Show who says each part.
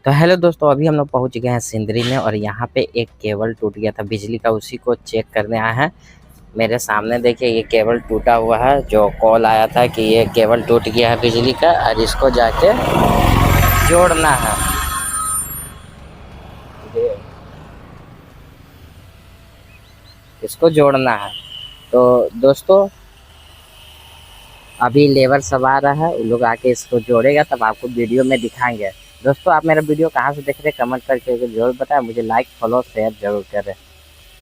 Speaker 1: तो हेलो दोस्तों, अभी हम लोग पहुंच गए हैं सिंदरी में और यहाँ पे एक केबल टूट गया था बिजली का, उसी को चेक करने आए हैं। मेरे सामने देखिए ये केबल टूटा हुआ है, जो कॉल आया था कि ये केबल टूट गया है बिजली का और इसको जाके जोड़ना है। ये इसको जोड़ना है। तो दोस्तों अभी लेबर सब आ रहा है, उन लोग आके इसको जोड़ेगा तब आपको वीडियो में दिखाएंगे। दोस्तों आप मेरा वीडियो कहाँ से देख रहे हैं कमेंट करके जरूर बताएं, मुझे लाइक फॉलो शेयर जरूर करें।